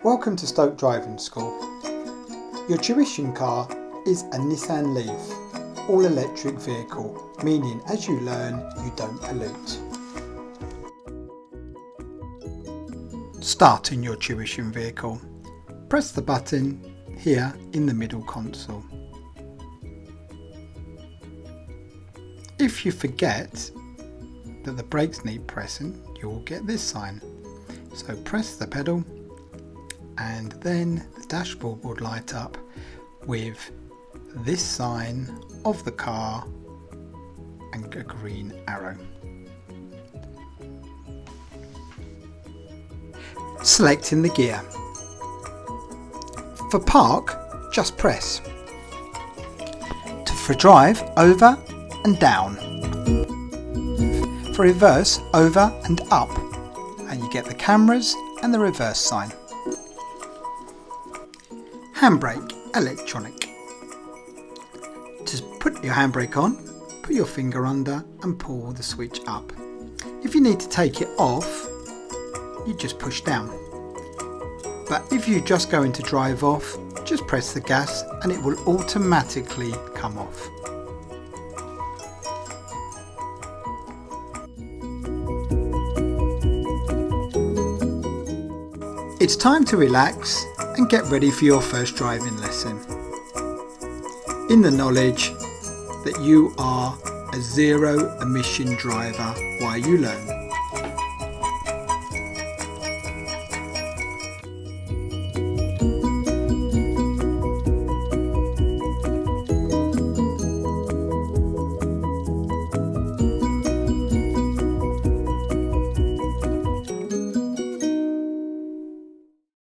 Welcome to Stoke Driving School. Your tuition car is a Nissan Leaf, all-electric vehicle, meaning as you learn you don't pollute. Starting your tuition vehicle. Press the button here in the middle console. If you forget that the brakes need pressing, you will get this sign. So press the pedal and then the dashboard will light up with this sign of the car and a green arrow. Selecting the gear. For park, just press. For drive, over and down. For reverse, over and up. And you get the cameras and the reverse sign. Handbrake, electronic. To put your handbrake on, put your finger under and pull the switch up. If you need to take it off, you just push down. But if you just going to drive off, just press the gas and it will automatically come off. It's time to relax and get ready for your first driving lesson. In the knowledge that you are a zero emission driver while you learn.